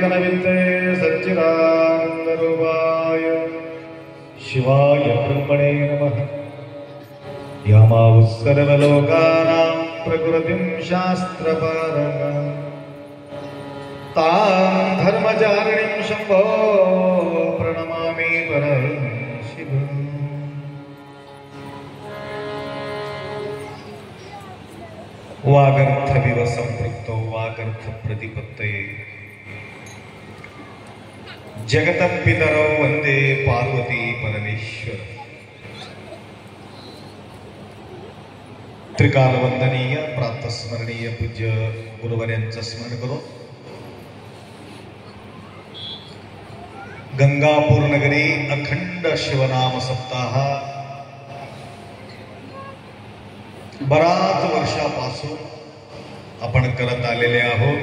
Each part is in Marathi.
विघ्नविद्ये सच्चिदानन्दरूपाय शिवाय ब्रह्मणे नमः। यामावः सर्वलोकानां प्रकृतिं शास्त्रपारगां तां धर्मचारिणीं शम्भो प्रणमामि परमशिवम्। वागर्थविव सम्पृक्तो वागर्थ प्रतिपत्तये जगतपितरौ वन्दे पार्वती परमेश्वर। त्रिकालवंदनीय प्रातस्मरणीय पूज्य गुरुवर्यांचं स्मरण करून गंगापूर नगरी अखंड शिवनाम सप्ताह बराच वर्षापासून आपण करत आलेले आहोत।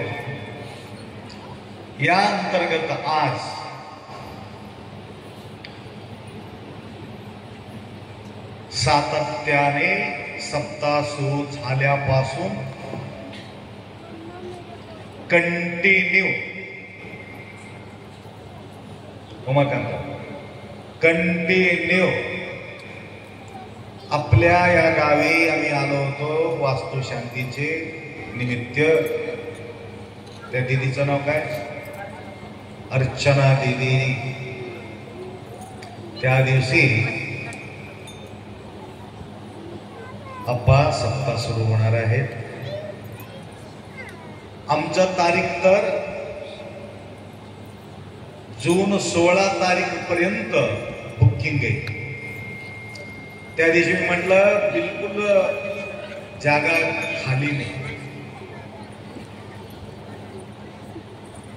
या अंतर्गत आज सातत्याने सप्ताह सुरू झाल्यापासून कंटिन्यू कंटिन्यू आपल्या या गावी आम्ही आलो होतो वास्तुशांतीचे निमित्त। त्या दीदीचं नाव काय? अर्चना दीदी। त्या दिवशी अप्पा सप्ताह सुरू होणार आहेत। आमचं तारीख तर जून 16 तारीख पर्यंत बुकिंग आहे। त्या दिवशी मी म्हटलं बिलकुल जागा खाली नाही,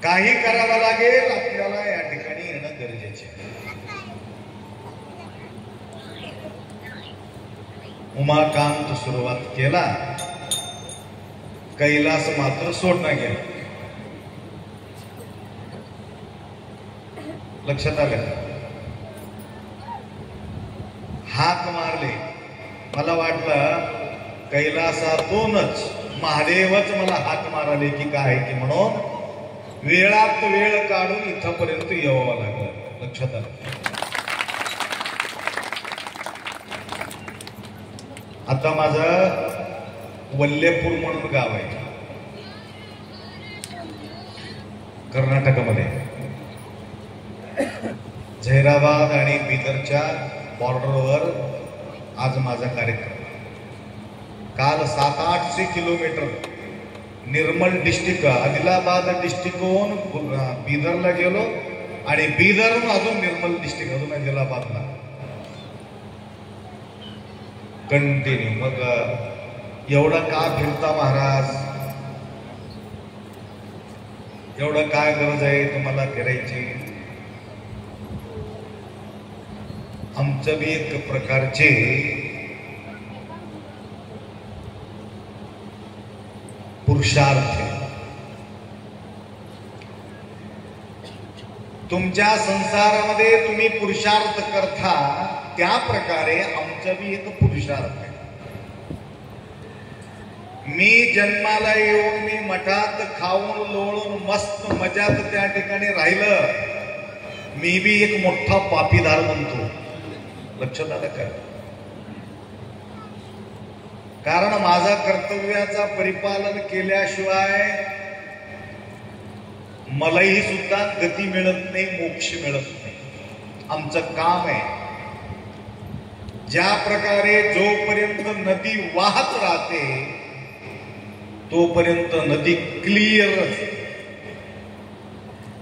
काही करावं लागेल आपल्याला या ठिकाणी येणं गरजेचे आहे। उमाकांत सुरुवात केला, कैलास मात्र सोडणं गेला। लक्षात आलं? हाक मारले, मला वाटलं कैलासातूनच महादेवच मला हाक मारले की काय की म्हणून वेळात वेळ काढून इथपर्यंत यावं लागलं। लक्षात आलं? आता माझं वल्लेपूर म्हणून गाव आहे कर्नाटकमध्ये, झैराबाद आणि बीदरच्या बॉर्डरवर आज माझा कार्यक्रम। काल 700-800 किलोमीटर निर्मल डिस्ट्रिक्ट आदिलाबाद डिस्ट्रिक्टहून बीदरला गेलो आणि बीदरहून अजून निर्मल डिस्ट्रिक्ट अजून आदिलाबादला कंटिन्यू। मग एवढं का फिरता महाराज? एवढं काय गरज आहे तुम्हाला फिरायची? आमचं बी एक प्रकारचे पुरुषार्थ आहे। तुमच्या संसारामध्ये तुम्ही पुरुषार्थ करता त्या प्रकारे आमचं बी एक पुरुषार्थ आहे। मी जन्माला येऊन मी मठात खाऊन लोळून मस्त मजात त्या ठिकाणी राहिलं, मी बी एक मोठा पापीदार बनतो। लक्षात आलं का? कारण माझा कर्तव्याचा परिपालन केल्याशिवाय मलाही सुद्धा गती मिळत नाही, मोक्ष मिळत नाही। आमचं काम आहे ज्या प्रकारे जोपर्यंत नदी वाहत राहते तोपर्यंत नदी क्लिअर असते।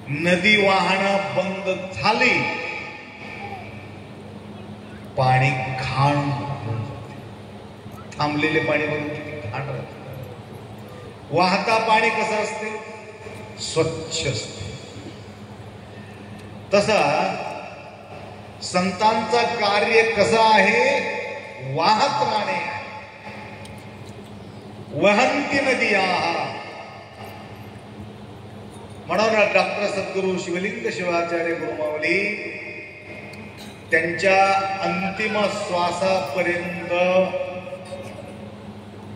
नदी वाहणं बंद झाली पाणी घाण, थांबलेले पाणी बघून किती घाण राहते। वाहता पाणी कसं असते? स्वच्छ असते। तसा संतांचा कार्य कसं आहे? वाहत राहणे। वहंती नदिया म्हणून डॉक्टर सद्गुरु शिवलिंग शिवाचार्य गुरुमाऊली त्यांच्या अंतिम श्वासापर्यंत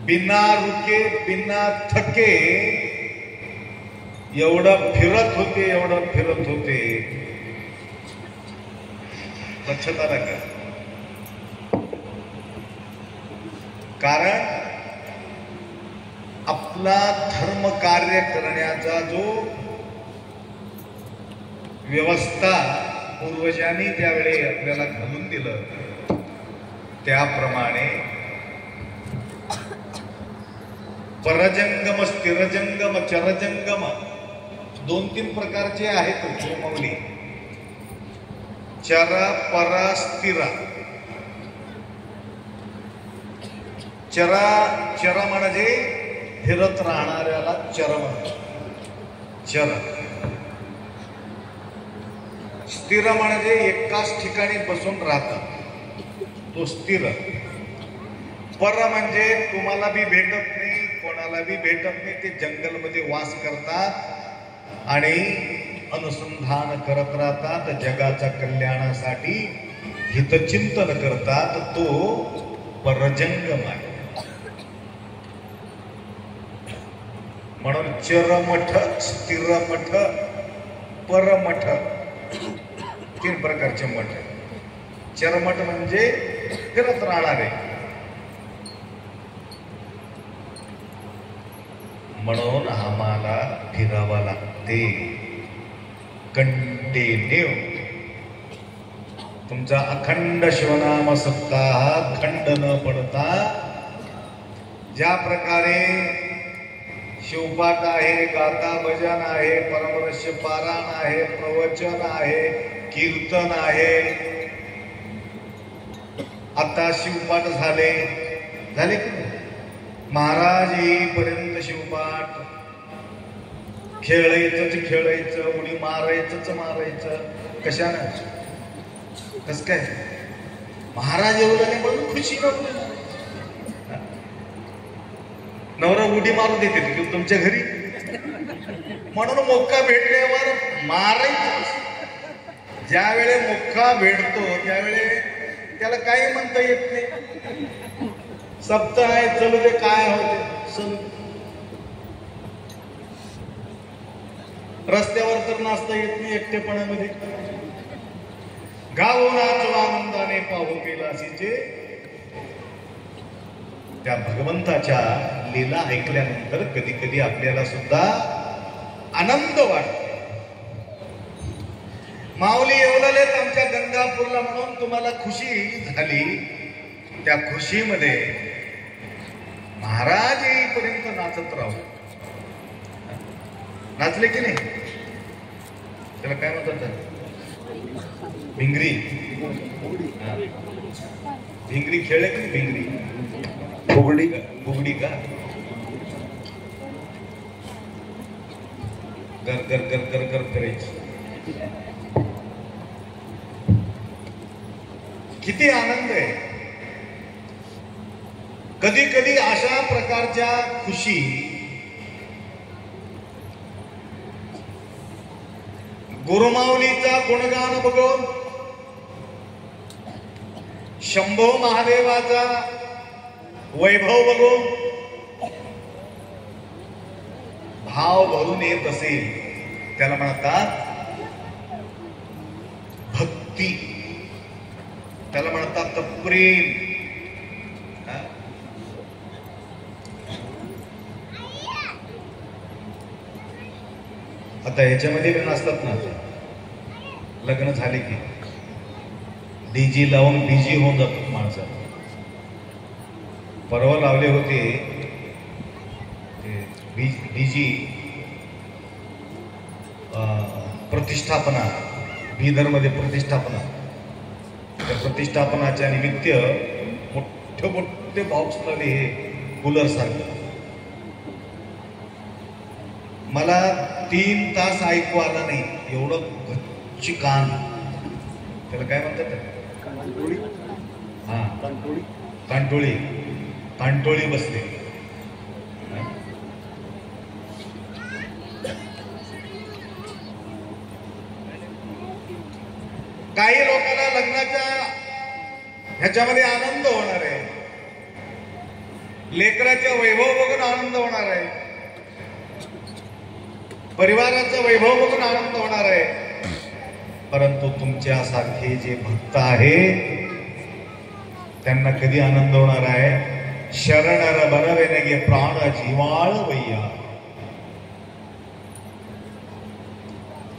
बिना रुके बिना थके एवढं फिरत होते, एवढं फिरत होते, लक्षात आलं का? कारण आपला धर्म कार्य करण्याचा जो व्यवस्था पूर्वजांनी त्यावेळी आपल्याला घालून दिलं, त्याप्रमाणे परजंगम, स्थिरजंगम, चरजंगम 2-3 प्रकारचे आहेत होमवली. चर, पर, स्थिर. चर म्हणजे फिरत राहणाऱ्याला चर म्हणतात. चर. स्थिर म्हणजे एकाच ठिकाणी बसून राहतात, तो स्थिर. पर म्हणजे तुम्हाला बी भेटत नाही, कोणाला बी भेटत नाही, ते जंगलमध्ये वास करतात आणि अनुसंधान करत राहतात, जगाच्या कल्याणासाठी हितचिंतन करतात, तो परजंगम आहे. म्हणून चरमठ, स्थिरमठ, परमठ 3 प्रकारचे मठ. चरमठ म्हणजे फिरत राहणारे. म्हणून आम्हाला फिरावा लागते कंटिन्यू. तुमचा अखंड शिवनाम सप्ताह खंड न पडता ज्या प्रकारे शिवपाठ आहे, गाथा भजन आहे, परमरस्य पारायण आहे, प्रवचन आहे, कीर्तन आहे, आता शिवपाठ झाले की नाही? महाराज येईपर्यंत शिवपाठ. खेळायचं, उडी मारायचं. कशानं? कस काय? महाराज येऊ लागले म्हणून खुशी नव्हती. नवरा उडी मारू देते की तुमच्या घरी, म्हणून मोक्का भेटल्यावर मारायचं. ज्या वेळे मोक्का भेटतो त्यावेळे त्याला काही म्हणता येत नाही. सप्ताह आहे, चलू दे, काय होते. रस्त्यावर तर नाचता येत नाही एकटेपणामध्ये. गावो नाचो आनंदाने पाहू कैलासीचे. त्या भगवंताच्या लीला ऐकल्यानंतर कधी कधी आपल्याला सुद्धा आनंद वाटतो. माऊली येवलेत आमच्या गंगापूरला म्हणून तुम्हाला खुशी झाली. त्या खुशीमध्ये महाराज येईपर्यंत नाचत राहू. नाचले की नाही? त्याला काय म्हणतात? भिंगरी. भिंगरी खेळले की नाही? भिंगरी, फुगडी का? गर गर गर गर गर करायची. किती आनंद आहे. कधी कधी अशा प्रकारच्या खुशी गुरुमाऊलीचा गुणगान बघून, शंभो महादेवाचा वैभव बघून भाव भरून येत असेल, त्याला म्हणतात भक्ती, त्याला म्हणतात प्रेम. आता ह्याच्यामध्ये पण असतात ना, लग्न झाले की डीजी लावून बिजी होऊन जातात माणसं. परवा लावले होते डीजी प्रतिष्ठापना, बिदरमध्ये प्रतिष्ठापना. त्या प्रतिष्ठापनाच्या निमित्त मोठे मोठे बॉक्स लावले, हे कूलर सारखं. मला 3 तास ऐकू आला नाही, एवढं गच्ची कान. त्याला काय म्हणतात? हा, कांटोळी बसते. काही लोकांना लग्नाच्या ह्याच्यामध्ये आनंद होणार आहे, लेकराच्या वैभव बघून आनंद होणार आहे. परिवाराचं वैभव बघून आनंद होणार आहे, परंतु तुमच्यासारखे जे भक्त आहेत त्यांना कधी आनंद होणार आहे? शरणर बनवेनगे प्राण जीवाळ वैया,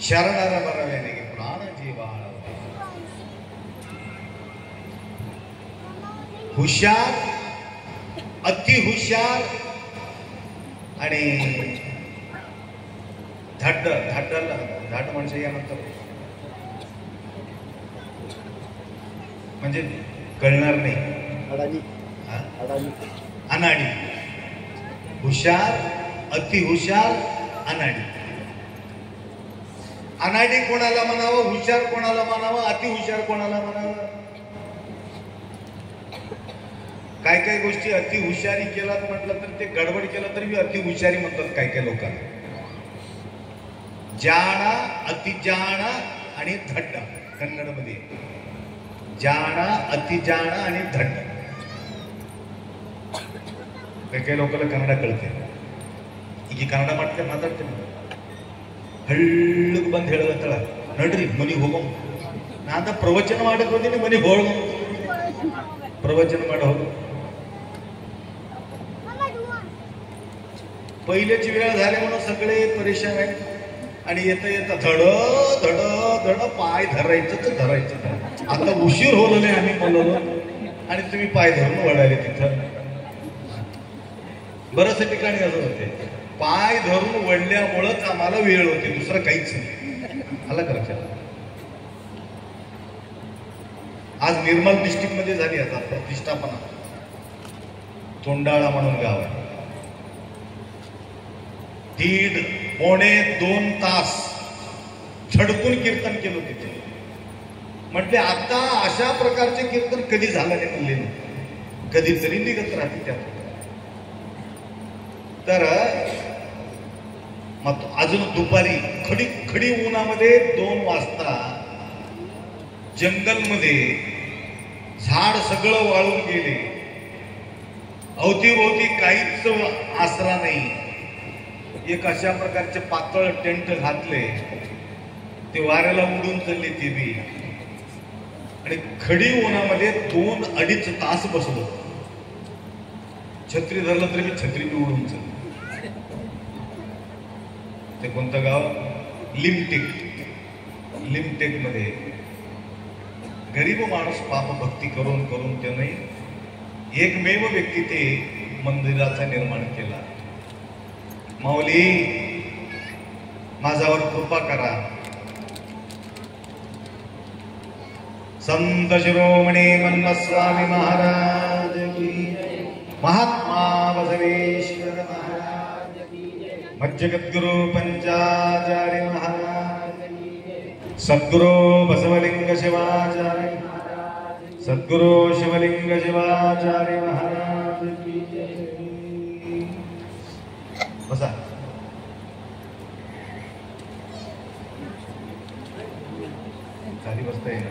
शरणर बनवेनगे प्राण जीवाळ. हुशार, अति हुशार आणि धाट म्हणजे यानंतर म्हणजे कळणार नाही. अनाडी. हुशार, अति हुशार, अनाडी. अनाडी कोणाला म्हणावं, हुशार कोणाला म्हणावं, अति हुशार कोणाला म्हणावं? काय काय गोष्टी अति हुशारी केला म्हटलं तर ते गडबड केलं तरी अति हुशारी म्हणतात काय काय लोकांना. जाणा, अतिजाणा आणि धड्ड कन्नडमध्ये. जाणा, अतिजाणा आणि धड्ड. काही काही लोकांना कन्नड कळते, ಈ ಕನ್ನಡ ಮಾಡ್ತಾರೆ ಮಾತಾಡ್ತೇನೆ. ಹಳ್ಳಕ್ಕೆ ಬಂದು ಹೇಳತ್ತಳ ನಡ್ರಿ ಮನೆಗೆ ಹೋಗೋ. ನಾದ ಪ್ರವಚನ ಮಾಡಕ್ಕೆ ಹೋದಿನಿ, ಮನೆಗೆ ಹೋಗ प्रवचन माड हो. पहिल्याची वेळ झाली म्हणून सगळे परेशान आहेत आणि येता येता धड धड धड पाय धरायचं तर धरायचं. आता उशीर होलो नाही आम्ही बोललो आणि तुम्ही पाय धरून वळाले तिथं. बऱ्याच ठिकाणी असं होते, पाय धरून वळल्यामुळंच आम्हाला वेळ होते, दुसरं काहीच नाही. आला का लक्षात? आज निर्मल डिस्ट्रिक्ट मध्ये झाली आता प्रतिष्ठापना. तोंडाळा म्हणून गाव आहे. 1.5-2 तास झडकून कीर्तन केलं तिथे. म्हटले आता अशा प्रकारचे कीर्तन कधी झालं नाही म्हणले. कधीतरी निघत राहते त्यात. तर मग अजून दुपारी खडी खडी उन्हामध्ये 2 वाजता जंगलमध्ये झाड सगळं वाळून गेले, अवतीभोवती काहीच आसरा नाही. एक अशा प्रकारचे पातळ टेंट घातले, ते वाऱ्याला उडून चालले ते बी. आणि खडी उन्हामध्ये 2-2.5 तास बसलो. छत्री धरलं तरी मी छत्री बी उडून चालली. ते कोणतं गाव? लिमटेक. लिमटेक मध्ये गरीब माणूस पाप भक्ती करून करून त्याने एकमेव व्यक्ती ते मंदिराचा निर्माण केला. माऊली माझ्यावर कृपा करा. संत शिरोमणी मन्मस्वामी महाराज की, महात्मा बसवेश्वर महाराज की, मज्जगद्गुरु पंचाचार्य महाराज की, सद्गुरु बसवलिंग शिवाचार्य, सद्गुरु शिवलिंग शिवाचार्य महाराज की जय. बसा. खाली बसता येईल.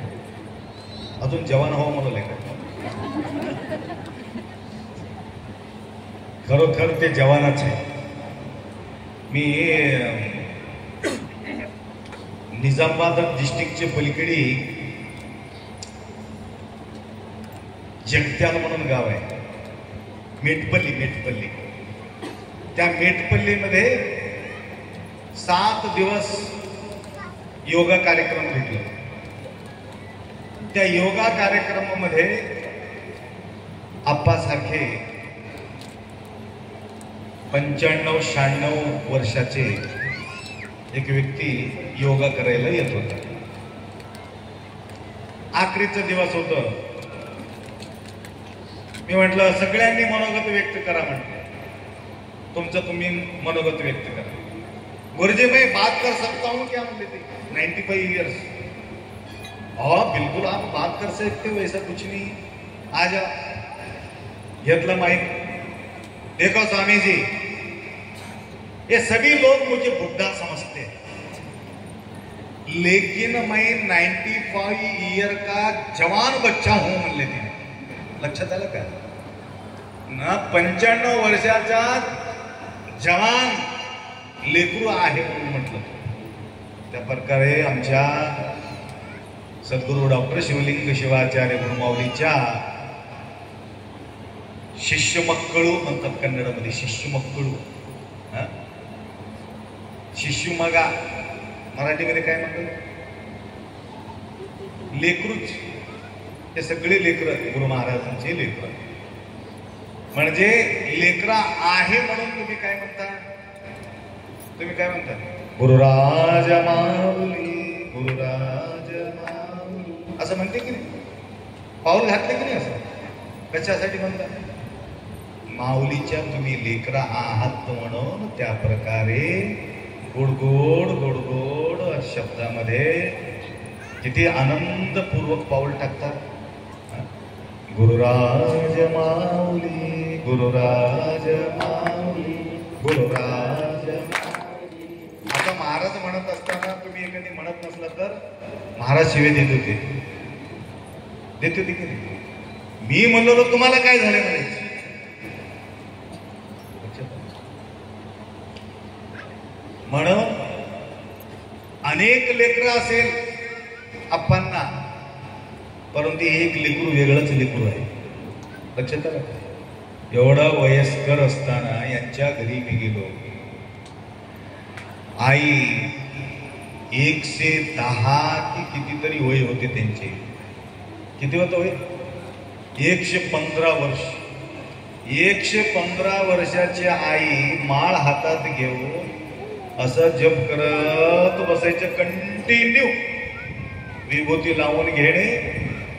अजून जवान हवं मला लेकर. खरोखर ते जवानच आहे. मी निजामाबाद डिस्ट्रिक्टचे पलीकडे जगत्याल म्हणून गाव आहे. मेटपल्ली. मेटपल्ली. त्या मेटपल्लीमध्ये 7 दिवस योगा कार्यक्रम घेतला. त्या योगा कार्यक्रमामध्ये आप्पासारखे 95-96 वर्षाचे एक व्यक्ती योगा करायला येत होता. आखरीचा दिवस होतं. मी म्हटलं सगळ्यांनी मनोगत व्यक्त करा. म्हटलं तुमचं तुम्ही मनोगत व्यक्त करा. गुरुजी मैं बात कर सकता हूँ क्या? म्हणले ते 95 इयर्स. बिल्कुल आप बात कर सकते हो, ऐसा कुछ नहीं. आ जा. घेतलं माइक. देखो स्वामी जी, ये सभी लोग मुझे बुढ़ा समझते हैं, लेकिन मैं 95 ईयर का जवान बच्चा हूं म्हणले ते. लक्षात आलं का? ना 95 वर्षाचा जवान लेकरू आहे म्हणून म्हटलं. त्या प्रकारे आमच्या सद्गुरू डॉक्टर शिवलिंग शिवाचार्य गुरुमाऊलीच्या शिष्य मಕ್ಕಳು म्हणतात कन्नडमध्ये. शिष्य मಕ್ಕಳು, शिष्य मगा मराठीमध्ये काय म्हणतात? लेकरूच. हे सगळे लेकर गुरु महाराजांचे लेकर. म्हणजे लेकरा आहे म्हणून तुम्ही काय म्हणता? तुम्ही काय म्हणता? गुरुराज माऊली, गुरुराज माऊली असं म्हणते की नाही? पाऊल घातले की नाही? असं कशासाठी म्हणता? माऊलीच्या तुम्ही लेकरा आहात म्हणून त्या प्रकारे गोडगोड गोडगोड शब्दामध्ये किती आनंदपूर्वक पाऊल टाकतात. गुरुराज माऊली, गुरुराज माऊली, गुरुराज माऊली. आता महाराज म्हणत असताना तुम्ही एखादी म्हणत नसला तर महाराज शिवे देत होते की नाही? मी म्हणलो तर तुम्हाला काय झाले म्हणायचे? म्हणून अनेक लेकरं असेल आप्पांना, परंतु एक लेकरू वेगळंच लेकरू आहे. लक्षात आलं? एवढा वयस्कर असताना यांच्या घरी मी गेलो. आई 110 की कितीतरी वय होते त्यांचे. किती होतं वय? 115 वर्ष. 115 वर्षाची आई माळ हातात घेऊन असं जप करत बसायचं कंटिन्यू. विभूती लावून घेणे,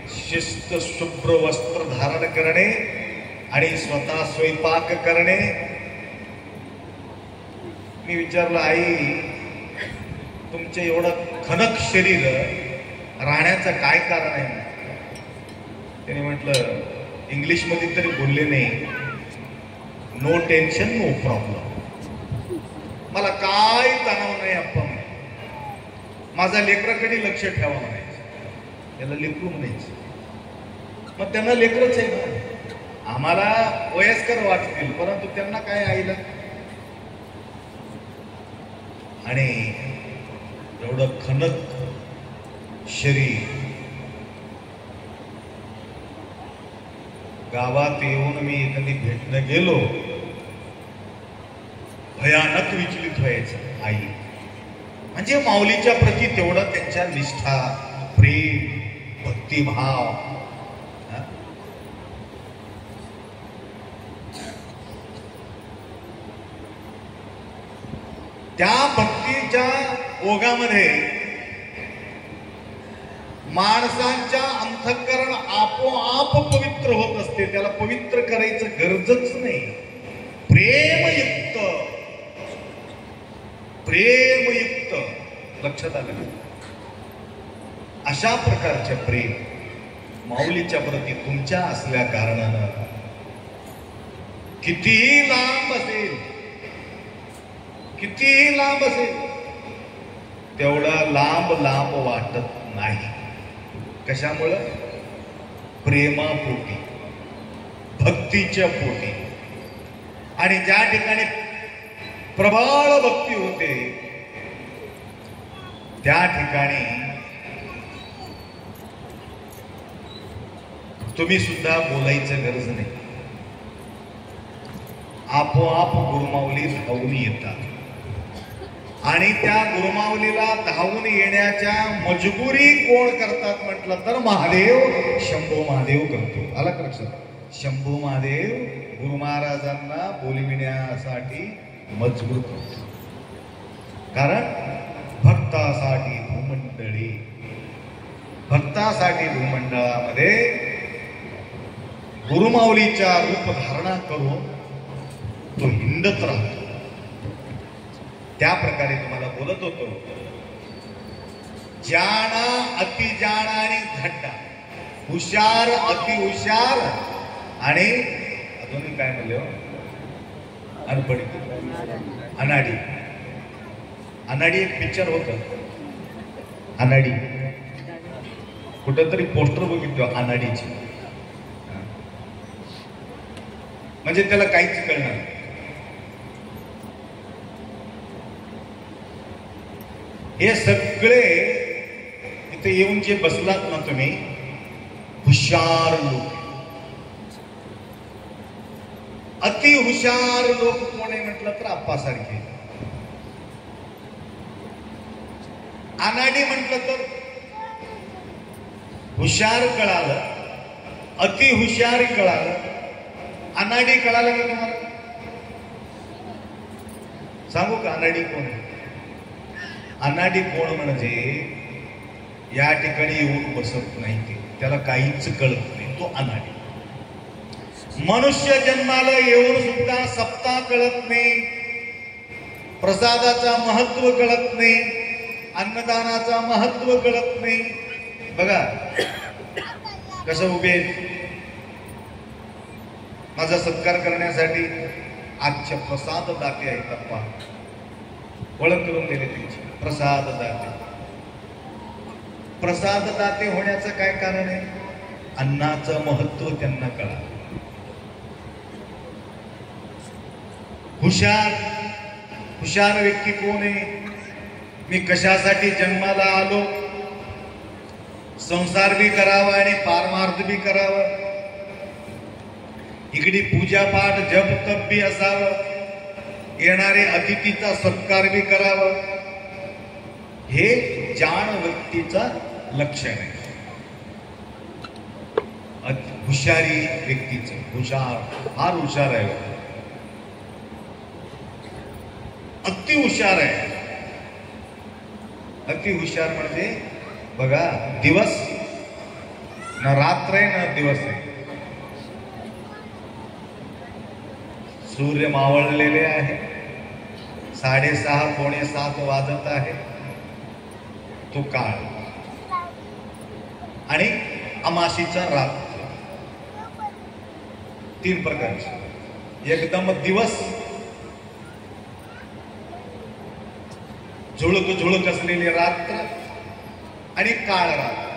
शिस्त शुभ्र वस्त्र धारण करणे आणि स्वतः स्वयंपाक करणे. मी विचारलं, आई तुमचे एवढं खनक शरीर राहण्याचं काय कारण आहे? त्याने म्हटलं, इंग्लिशमध्ये तरी बोलले नाही, नो टेन्शन नो प्रॉब्लेम. मला काय तणाव नाही अप्पा. माझा लेकराकडे लक्ष ठेवा म्हणायचं. त्याला लेकरू म्हणायचं. मग त्यांना लेकरच आहे ना. आम्हाला वयस्कर वाटतील, परंतु त्यांना काय आईला. आणि एवढं खनक शरीर. गावात येऊन मी एखादी भेटणं गेलो, भयानक विचलित व्हायचं आई. म्हणजे माऊलीच्या प्रती तेवढा त्यांच्या निष्ठा, प्रेम, भक्तिभाव. त्या भक्तीच्या ओघामध्ये माणसांच्या अंतःकरण आपोआप पवित्र होत असते. त्याला पवित्र करायचं गरजच नाही. प्रेमयुक्त, प्रेमयुक्त. लक्षात आलं? अशा प्रकारच्या प्रेम माऊलीच्या प्रती तुमच्या असल्या कारणानं कितीही लांब असेल, कितीही लांब असेल, तेवढा लांब लांब वाटत नाही. कशामुळं? प्रेमापोटी, भक्तीच्या पोटी. आणि ज्या ठिकाणी प्रबळ भक्ती होते त्या ठिकाणी तुम्ही सुद्धा बोलायचं गरज नाही. आपोआप गुरुमाऊली धावून येतात. आणि त्या गुरुमाऊलीला धावून येण्याच्या मजबुरी कोण करतात म्हटलं तर महादेव, शंभू महादेव करतो. आला का लक्षात? शंभू महादेव गुरु महाराजांना बोलविण्यासाठी मजबूर करतो. कारण भक्तासाठी भूमंडळी, भक्तासाठी भूमंडळामध्ये गुरुमाऊलीच्या रूप धारणा करून तो हिंडत राहतो. त्या प्रकारे तुम्हाला बोलत होतो. जाणा, अति जाणा आणि धड्डा. हुशार, अति हुशार आणि अजून काय म्हणले? अनपडी, अनाडी. अनाडी एक पिक्चर होत. अनाडी कुठंतरी पोस्टर बघितलं अनाडीची. म्हणजे त्याला काहीच कळणार. हे सगळे इथे येऊन जे बसलात ना तुम्ही, हुशार लोक, अति हुशार लोक कोण आहे म्हटलं तर आप्पासारखे. अनाडी म्हटलं तर हुशार कळालं, अति हुशार कळालं, अनाडी कळालं का तुम्हाला? सांगू का अनाडी कोण? अनाडी कोण म्हणजे या ठिकाणी येऊन बसत नाही, ते त्याला काहीच कळत नाही, तो अनाडी. मनुष्य जन्माला येऊन सुद्धा सत्ता कळत नाही, प्रसादाचा महत्व कळत नाही, अन्नदानाचा महत्व कळत नाही. बघा कसं उभे माझा सत्कार करण्यासाठी आजच्या प्रसाद दाते आहेत. अप्पा ओळख करून दिले त्यांची, प्रसाद दाते. प्रसाद दाते होण्याचं काय कारण आहे? अन्नाचं महत्व त्यांना कळालं. हुशार हुशार व्यक्ती कोण आहे? मी कशासाठी जन्माला आलो? संसार बी करावा आणि पारमार्थ बी करावा, इकडे पूजापाठ जप तप बी असावं, येणारे अतिथीचा सत्कार बी करावा. हे जाण व्यक्तीचा लक्षण आहे, हुशारी व्यक्तीचं. हुशार, फार हुशार आहे, अति हुशार आहे. अति हुशार म्हणजे बघा, दिवस न रात्र आहे न दिवस आहे. सूर्य मावळलेले आहे, 6:30 पावणे 7 वाजत आहे, तो काळ. आणि अमाशीचा रात्र, 3 प्रकारचे. एकदम दिवस, झुळक झुळक असलेली रात्र, आणि काळ रात्र.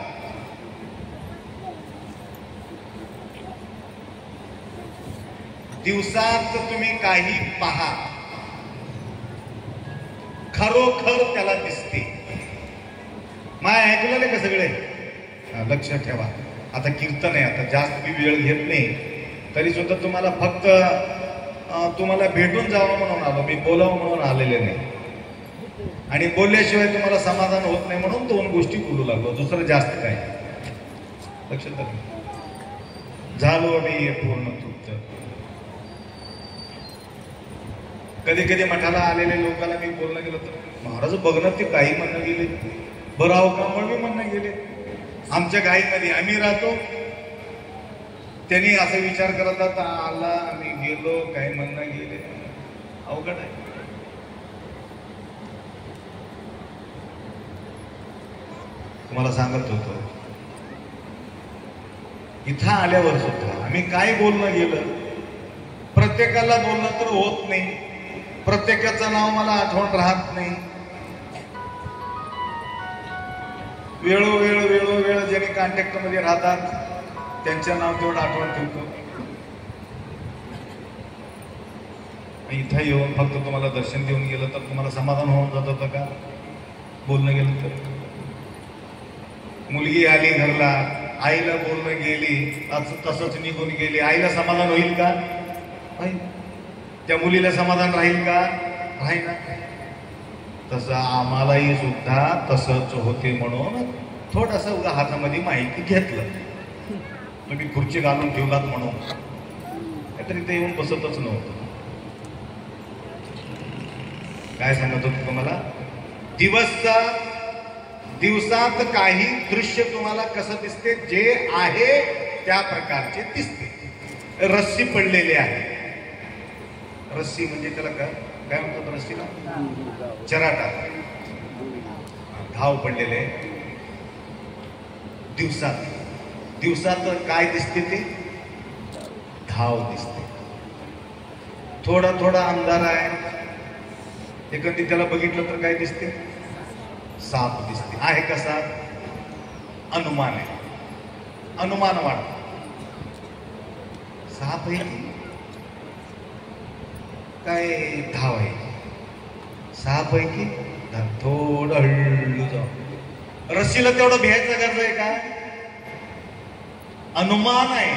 दिवसात तुम्ही काही पहा, खरोखर त्याला दिसते. माय ऐकलं नाही का सगळे? लक्ष ठेवा. आता कीर्तन आहे, आता जास्त मी वेळ घेत नाही, तरी सुद्धा तुम्हाला फक्त तुम्हाला भेटून जावं म्हणून आलो मी, बोलावं म्हणून आलेले नाही. आणि बोलल्याशिवाय तुम्हाला समाधान होत नाही म्हणून 2 गोष्टी बोलू लागलो, दुसरं जास्त काय. लक्षात झालो आम्ही पूर्ण तृप्त. कधी कधी मठाला आलेल्या लोकांना मी बोलणं गेलं तर, महाराज बघणं ते काही म्हणणं गेले, बराव का म्हणून म्हणणं गेले. आमच्या गाईमध्ये आम्ही राहतो, त्यांनी असा विचार करत आला, आम्ही गेलो, काही म्हणणं गेले. अवघड आहे. तुम्हाला सांगत होतो, इथं आल्यावर सुद्धा आम्ही काय बोलणं गेलं, प्रत्येकाला बोलणं तर होत नाही, प्रत्येकाचं नाव मला आठवण राहत नाही. वेळोवेळ ज्यांनी कॉन्टॅक्ट मध्ये राहतात त्यांचं नाव तेवढं आठवण ठेवतो. इथं येऊन फक्त तुम्हाला दर्शन देऊन गेलं तर तुम्हाला समाधान होऊन जात होतं का? बोलणं गेलं तर. मुलगी आली घरला, आईला बोलणं गेली, तसंच निघून गेली, आईला समाधान होईल का? त्या मुलीला समाधान राहील का? राहील ना. तसं आम्हालाही सुद्धा तसंच होते म्हणून थोडस उगा हातामध्ये माहिती घेतलं. तुम्ही खुर्ची घालून ठेवलात म्हणून काहीतरी ते येऊन बसतच नव्हतं. काय सांगत होतो तुम्हाला? दिवसात काही दृश्य तुम्हाला कसं दिसते, जे आहे त्या प्रकारचे दिसते. रस्सी पडलेली आहे, रस्सी म्हणजे त्याला काय म्हणतात रस्सीला? चराटा, धाव पडलेले. दिवसात काय दिसते? ते धाव दिसते. थोडा अंधार आहे, एखादी त्याला बघितलं तर काय दिसते? साप दिसते. आहे कसा? अनुमान आहे, अनुमान वाढतो. साप आहे काय धाव आहे? साप आहे की थोडं रस्सीला तेवढं भ्यायचं गरज आहे का? अनुमान आहे.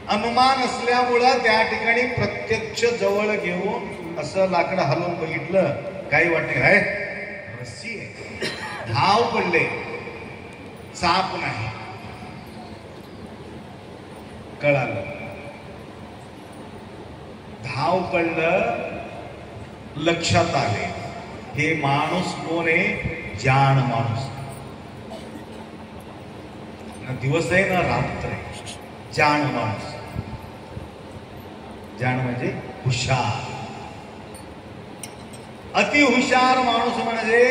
अनुमान असल्यामुळं त्या ठिकाणी प्रत्यक्ष जवळ घेऊन असं लाकडं हलवून बघितलं, काही वाटते आहे रस्सी आहे, धाव पडले, साप नाही, कळालं. धाव पडलं, लक्षात आले हे माणूस कोण आहे? जाण माणूस. ना दिवस आहे ना रात्र आहे. जाण माणूस. जाण म्हणजे हुशार. अति हुशार माणूस म्हणजे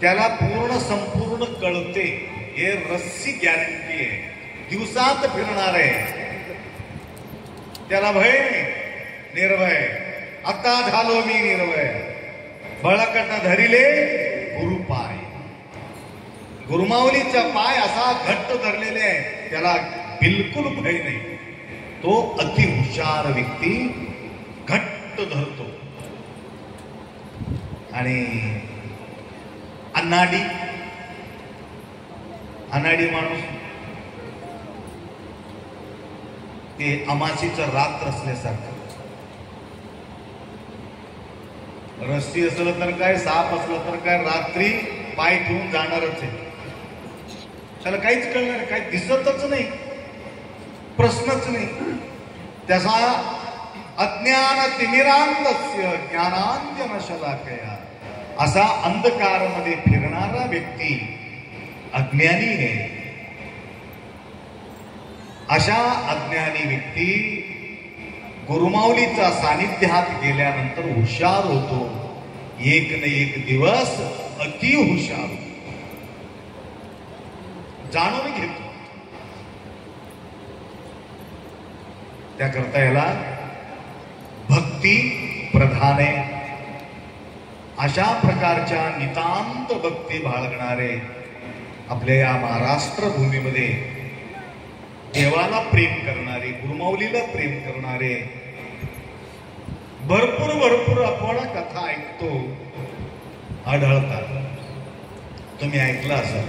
त्याला पूर्ण संपूर्ण कळते. हे रस्सी गॅरंटी आहे. दिवसात फिरणार आहे, त्याला भय नाही, निर्भय. आता झालो मी निर्भय. बळकट धरिले गुरुपाय. गुरुमाऊलीचा पाय असा घट्ट धरलेले आहे, त्याला बिलकुल भय नाही. तो अति हुशार व्यक्ती घट्ट धरतो. आणि अनाडी माणूस ते अमाशीचं रात्र असल्यासारखं. रस्सी असलं तर काय, साप असलं तर काय, रात्री पाय ठेवून जाणारच आहे. त्याला काहीच कळणार नाही, काही दिसतच नाही, प्रश्नच नाही. त्याचा अज्ञान तिमिरांतस्य ज्ञानांजन शलाकया. असा अंधकारमध्ये फिरणारा व्यक्ती अज्ञानी आहे. अशा अज्ञानी व्यक्ती गुरुमाऊलीचा सानिध्यात गेल्यानंतर हुशार होतो. एक न एक दिवस अति हुशार जाणून घेतो. त्याकरता याला भक्ती प्रधान आहे. अशा प्रकारच्या नितांत भक्ती बाळगणारे आपल्या या महाराष्ट्र भूमीमध्ये देवाला प्रेम करणारे, गुरुमाऊलीला प्रेम करणारे भरपूर आपण कथा ऐकतो, आढळतात. तुम्ही ऐकलं असाल.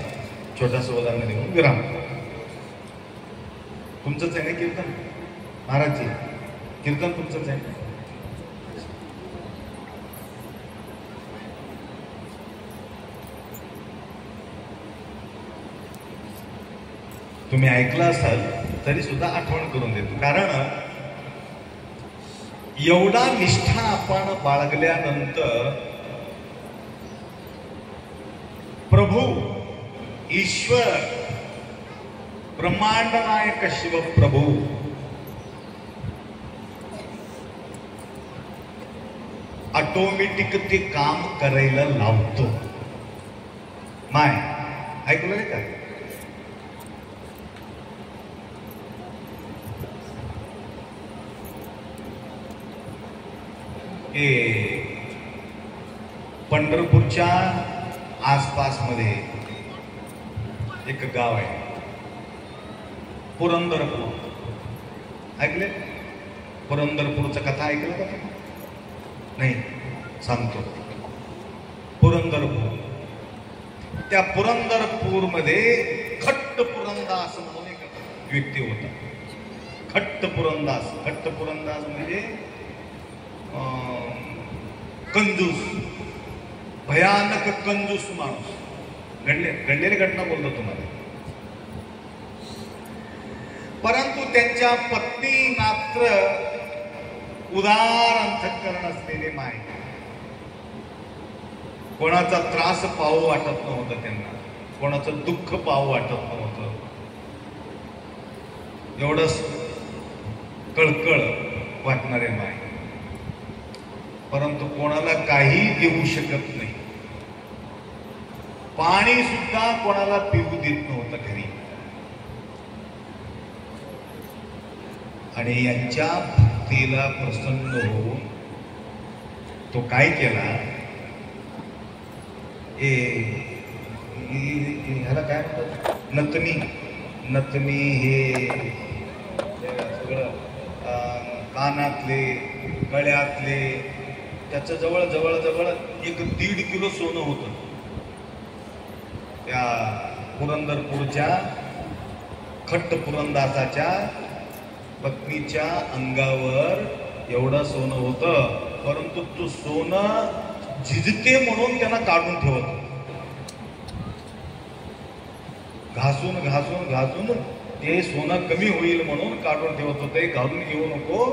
छोटासा उदाहरण देऊन विराम. तुमचंच आहे ना कीर्तन? महाराजजी कीर्तन तुमचंच आहे ना? तुम्ही ऐकलं असाल तरी सुद्धा आठवण करून देतो. कारण एवढा निष्ठा आपण बाळगल्यानंतर प्रभू ईश्वर ब्रह्मांड नायक शिव प्रभू ऑटोमॅटिक ते काम करायला लावतो. माय ऐकलं नाही का? पंढरपूरच्या आसपास मध्ये एक गाव आहे पुरंदरपूर. ऐकले? पुरंदरपूरचं कथा ऐकलं का? नाही, सांगतो. पुरंदरपूर, त्या पुरंदरपूर मध्ये खट्ट पुरंदास म्हणून एक व्यक्ती होता. खट्ट पुरंदास म्हणजे कंजूस, भयानक कंजूस माणूस. घडलेली घटना बोलतो तुम्हाला. परंतु त्यांच्या पत्नी मात्र उदार अंतःकरण असलेले माय. कोणाचा त्रास पाहू वाटत नव्हतं त्यांना, कोणाचं दुःख पाहू वाटत नव्हतं. एवढंच कळकळ वाटणारे माय. परंतु कोणाला काही देऊ शकत नाही. पाणी सुद्धा कोणाला पिऊ देत नव्हतं घरी. आणि यांच्या भक्तीला प्रसन्न होऊन तो काय केला? ह्याला काय म्हणतात? नतनी हे सगळं कानातले, गळ्यातले, त्याचं जवळ 1.5 किलो सोनं होतं. त्या पुरंदरपूरच्या खट्ट पुरंदासाच्या पत्नीच्या अंगावर एवढं सोनं होतं, परंतु तू सोनं झिजते म्हणून त्यांना काढून ठेवत, घासून घासून घासून ते सोनं कमी होईल म्हणून काढून ठेवत होते. घालून घेऊ नको,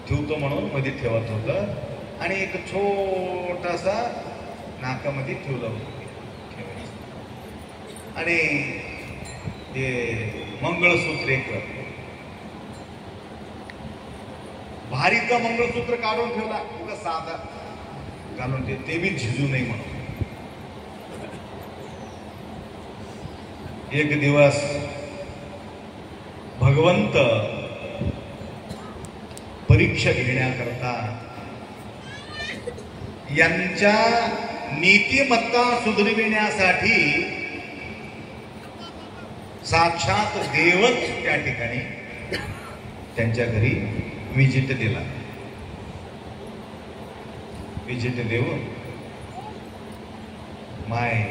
ठेवतो म्हणून मध्ये ठेवत होतं. आणि एक छोटासा नाकामध्ये ठेवलं होतं. आणि ते मंगळसूत्र एक भारीचं मंगळसूत्र काढून ठेवला, तुला साधा घालून ते बी झिजू नये म्हणून. एक दिवस भगवंत परीक्षा घेण्याकरता यांच्या नीतिमत्ता सुधरविण्यासाठी साक्षात देवच त्या ठिकाणी त्यांच्या घरी विजिट दिला. विजिट देऊन माय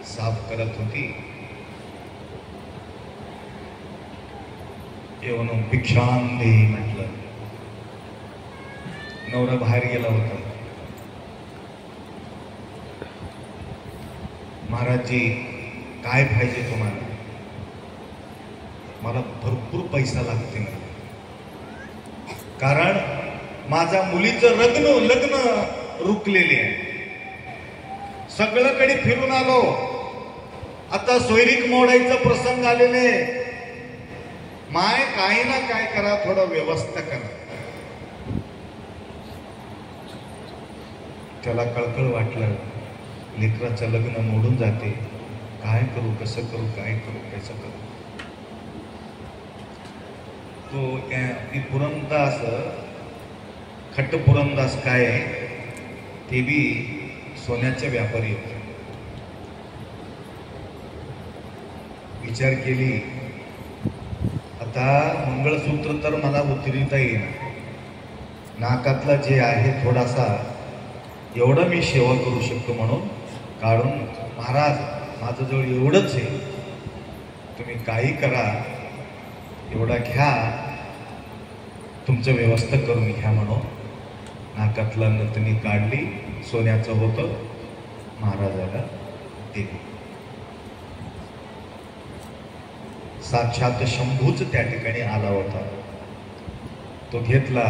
साफ करत होती. येऊन भिक्षान दे म्हटलं. नवरा बाहेर गेला होता. महाराजजी काय पाहिजे तुम्हाला? मला भरपूर पैसा लागते, कारण माझ्या मुलीचं लग्न रुकलेले आहे. सगळीकडे फिरून आलो, आता सोयरीक मोडायचा प्रसंग आलेले. माय काही ना काय करा, थोडं व्यवस्था करा. त्याला कळकळ वाटलं, लेकराचं लग्न मोडून जाते, काय करू, कसं करू, काय करू, कसं करू. तो पुरंदास, खट्ट पुरंदास काय आहे, ते बी सोन्याचे व्यापारी होते. विचार केली, आता मंगळसूत्र तर मला उतरता येईल, नाकातला जे आहे थोडासा एवढं मी सेवा करू शकतो म्हणून काढून, महाराज माझं जवळ एवढंच आहे, तुम्ही काही करा, एवढा घ्या, तुमचं व्यवस्था करून घ्या म्हणून नाकातला नथनी काढली. सोन्याचं होतं, महाराजाला दिली. साक्षात शंभूच त्या ठिकाणी आला होता. तो घेतला.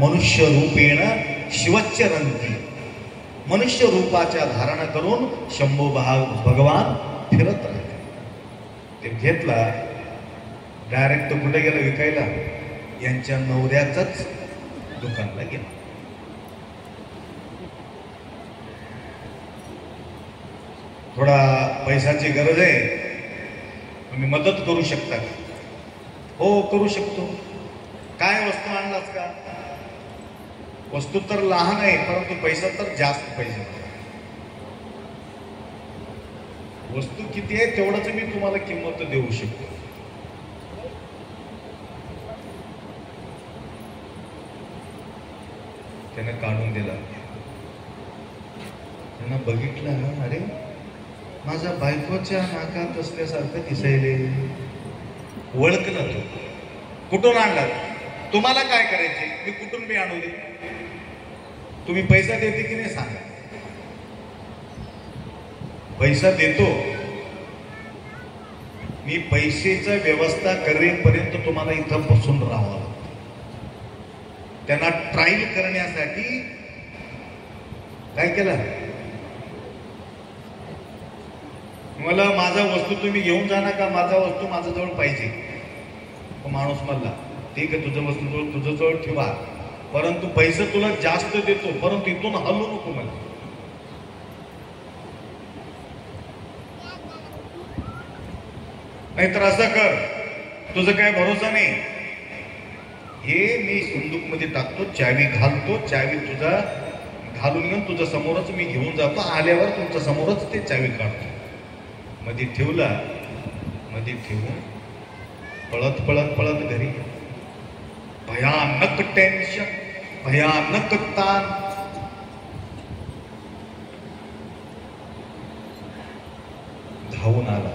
मनुष्य रूपेण शिवच्चरंती, मनुष्य रूपाच्या धारणा करून शंभू भगवान फिरत राहते. ते घेतला, डायरेक्ट कुठे गेला विकायला? यांच्या नवऱ्याचाच दुकानला गेला. थोडा पैशाची गरज आहे, तुम्ही मदत करू शकता? हो करू शकतो. काय वस्तू आणलास का? वस्तू तर लहान आहे, परंतु पैसा तर जास्त पाहिजे. वस्तू किती आहे तेवढंच मी तुम्हाला किंमत देऊ शकतो. त्याने काढून दिला. त्यांना बघितलं, अरे माझ्या बायकोच्या नाकात असल्यासारखं दिसायले. ओळखलं तो. कुठून आणला? तुम्हाला काय करायचे? मी कुठून मी आणू दे? तुम्ही पैसा देते की नाही सांगा. पैसा देतो मी, पैशाची व्यवस्था करेपर्यंत तुम्हाला इथं बसून राहावं. त्यांना ट्रायल करण्यासाठी काय केलं? मला माझा वस्तू तुम्ही घेऊन जाणार का? माझा वस्तू माझ्याजवळ पाहिजे. माणूस म्हणला, ठीक आहे, तुझं वस्तू जवळ तुझ्याजवळ ठेवा, परंतु पैसे तुला जास्त देतो, परंतु इथून हलू नको मला. नाहीतर असं कर, तुझं काय भरोसा नाही, हे मी संदूक मध्ये टाकतो, चावी घालतो, चावी तुझा घालून घेऊन तुझ्या समोरच मी घेऊन जातो, आल्यावर तुमच्या समोरच ते चावी काढतो. मध्ये ठेवला. मध्ये ठेवून पळत पळत पळत घरी. भयानक टेन्शन, भयानक ताण. धावून आला.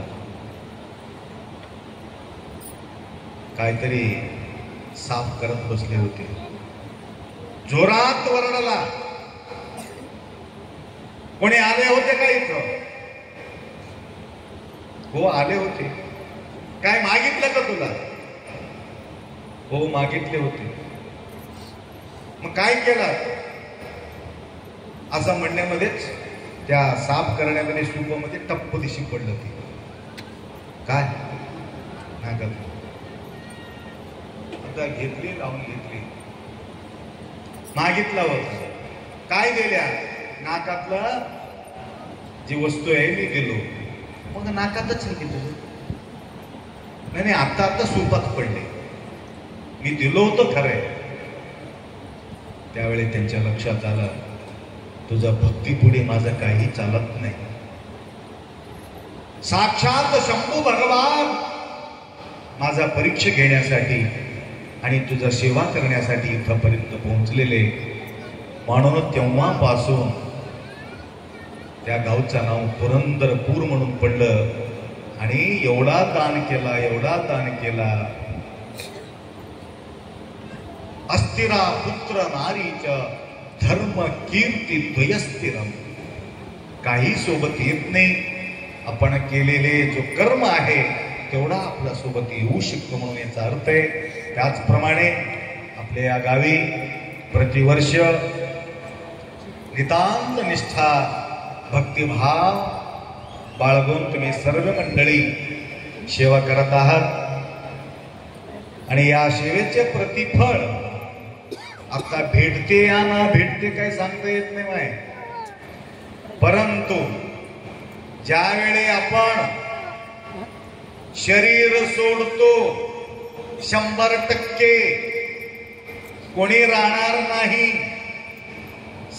काहीतरी साफ करत बसले होते. जोरात वरडला. कोणी आले होते का इथं? हो आले होते. काय मागितलं का तुला? हो मागितले होते. मग काय केलं? असं म्हणण्यामध्येच त्या साफ करण्यामध्ये सूपामध्ये टप्प दिशी पडलं. ते काय नाकात आता घेतली, लावून घेतली. मागितलं होतं काय दिल्या? नाकातलं जी वस्तू आहे मी दिलो. मग नाकातच घेतलं. नाही आता आता सूपात पडले. मी दिलो होतं खरंय. त्यावेळी त्यांच्या लक्षात आलं तुझा भक्तीपुढे माझं काही चालत नाही. साक्षात शंभू भगवान माझा परीक्षा घेण्यासाठी आणि तुझा सेवा करण्यासाठी इथपर्यंत पोहोचलेले. म्हणून तेव्हापासून त्या गावचं नाव पुरंदरपूर म्हणून पडलं. आणि एवढा दान केला, एवढा दान केला. अस्थिरा पुत्र नारीच धर्म कीर्ती द्वयस्थिरम. काही सोबत येत नाही. आपण केलेले जो कर्म आहे तेवढा आपल्या सोबत येऊ शकतो म्हणून याचा अर्थ आहे. त्याचप्रमाणे आपल्या या गावी प्रतिवर्ष नितांत निष्ठा भक्तिभाव बाळगून तुम्ही सर्व मंडळी सेवा करत आहात. आणि या सेवेचे प्रतिफळ आता भेटते या ना भेटते काही सांगता येत नाही माय. परंतु ज्यावेळी आपण शरीर सोडतो 100% कोणी राहणार नाही,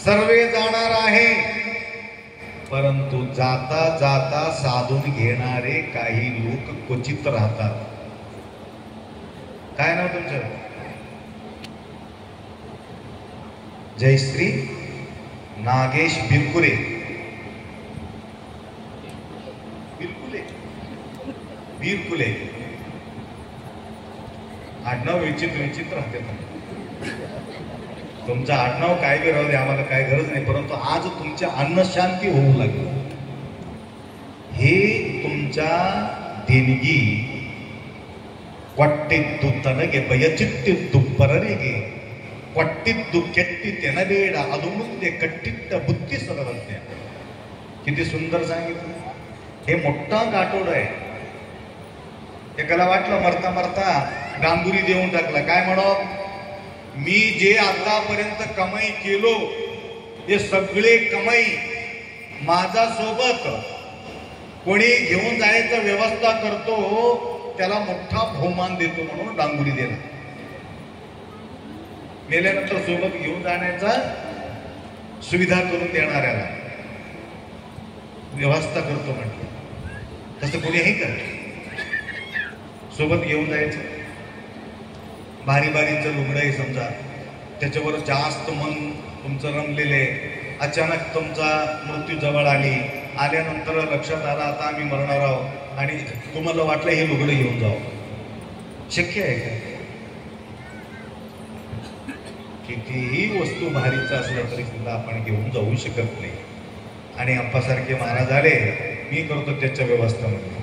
सर्वे जाणार आहे. परंतु जाता जाता साधून घेणारे काही लोक क्वचित राहतात. काय नाव तुमचं? जयश्री नागेश बिरकुले. बिरकुले बिरकुले आडनाव विचित्र राहते. तुमचं आडनाव काय बी राहू दे, आम्हाला काय गरज नाही. परंतु आज तुमच्या अन्नशांती होऊ लागली. हे तुमच्या देणगी ಕೊಟ್ಟಿದ್ದು ತನಗೆ ಬಯಚಿಟ್ಟಿದ್ದು ಪರರಿಗೆ ಕೊಟ್ಟಿದ್ದು ಕೆಟ್ಟಿತೆನಬೇಡ ಅದು ಮುಂದೆ ಕಟ್ಟಿಟ್ಟ बुद्धी सर्वज्ञ. किती सुंदर सांगितलं. हे मोठा गाठोड आहे. एकाला वाटलं मरता मरता डांगुरी देऊन टाकला. काय म्हणो, मी जे आतापर्यंत कमाई केलो हे सगळे कमाई माझा सोबत कोणी घेऊन जायचं व्यवस्था करतो त्याला मोठा बहुमान देतो म्हणून डांगुरी दिला. मेल्यानंतर सोबत घेऊन जाण्याचा सुविधा करून देणाऱ्याला व्यवस्था करतो म्हटलं. तसं कोणीही करत सोबत घेऊन जायचं. भारी बारीचं लुगडं आहे समजा, त्याच्यावर जास्त मन तुमचं रमलेले, अचानक तुमचा मृत्यू जवळ आल्यानंतर लक्षात आला आता आम्ही मरणार आहोत आणि तुम्हाला वाटलं हे लुगडं घेऊन जावं. शक्य आहे का? कितीही वस्तू भारीचा असल्या तरी सुद्धा आपण घेऊन जाऊ शकत नाही. आणि अप्पासारखे महाराज आले, मी करतो त्याच्या व्यवस्थेमध्ये.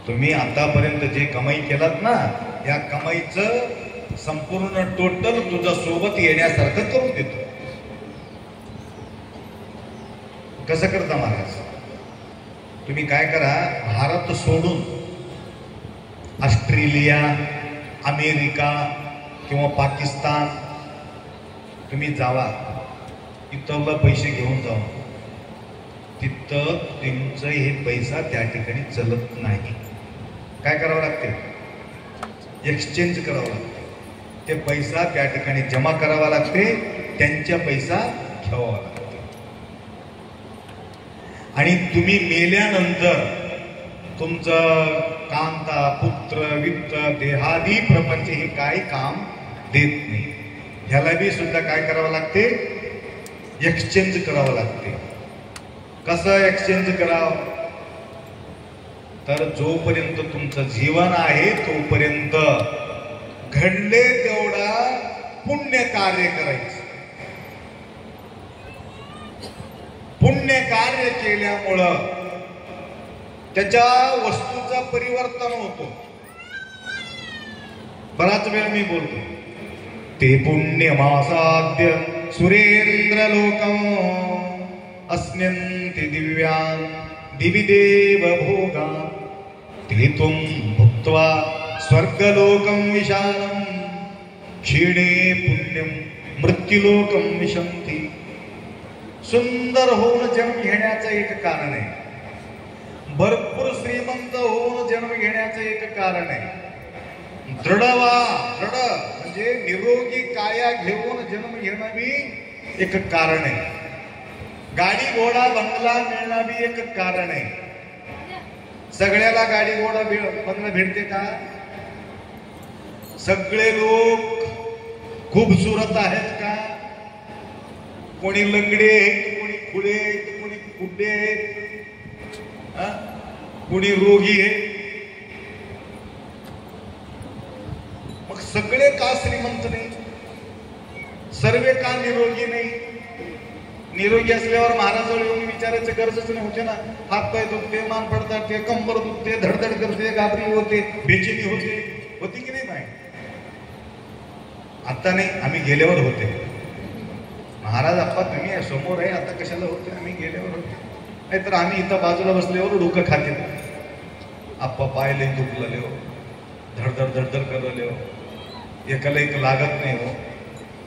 तुम्ही आतापर्यंत जे कमाई केलात ना, या कमाईचं संपूर्ण टोटल तुझ्या सोबत येण्यासारखं करून देतो. कसं करता महाराज? तुम्ही काय करा, भारत सोडून ऑस्ट्रेलिया, अमेरिका किंवा पाकिस्तान तुम्ही जावा, इथलं पैसे घेऊन जावा. तिथं तुमचं हे पैसा त्या ठिकाणी चलत नाही. काय करावं लागते? एक्सचेंज करावं लागते. ते पैसा त्या ठिकाणी जमा करावा लागते, त्यांच्या पैसा घ्यावा लागते. आणि तुम्ही मेल्यानंतर तुमचं कांता, पुत्र, वित्त, देहादी प्रपंच हे काही काम देत नाही. ह्याला बी सुद्धा काय करावं लागते? एक्सचेंज करावं लागते. कसं एक्सचेंज करावं? तर जोपर्यंत तुमचं जीवन आहे तोपर्यंत घडले तेवढा पुण्य कार्य करायचं. पुण्य कार्य केल्यामुळं त्याच्या वस्तूचं परिवर्तन होतो. बराच वेळ मी बोलतो ते पुण्यमासाद्य सुरेंद्र लोकम अस्म्यन्ति दिव्यान दिविदेव भोगा ते तुम भुक्त्वा स्वर्गलोकम विशालम क्षीणे पुण्यम मृत्युलोकम विशंती. सुंदर होऊन जन्म घेण्याचं एक कारण आहे. भरपूर श्रीमंत होऊन जन्म घेण्याचं एक कारण आहे. दृढ म्हणजे निरोगी काया घेऊन जन्म घेणं बी एक कारण आहे. गाडी घोडा बंगला मिळणं बी एक कारण आहे. सगळ्याला गाडी घोडा बंगला भेटते का? सगळे लोक खूबसूरत आहेत का? कोणी लंगडे आहेत, कोणी खुले आहेत, कोणी कुड्डे आहेत, कोणी रोगी आहे. मग सगळे का श्रीमंत नाही? सर्वे का निरोगी नाही? निरोगी असल्यावर महाराजांजवळ येऊन विचारायचं गरजच नाही होते ना. हात पाय दुखते, मान पडतात, ते कंबर दुखते, धडधड करते, घाबरी होते, बेचैनी होती की नाही? नाही, आता नाही, आम्ही गेल्यावर होते. महाराज आप्पा तुम्ही समोर आहे, आता कशाला होते? आम्ही गेल्यावर होते. नाहीतर आम्ही इथं बाजूला बसल्यावर डोकं खाते. आप्पा पायले दुखले हो, धडधड धडधड करले हो, एकाला एक लागत नाही हो,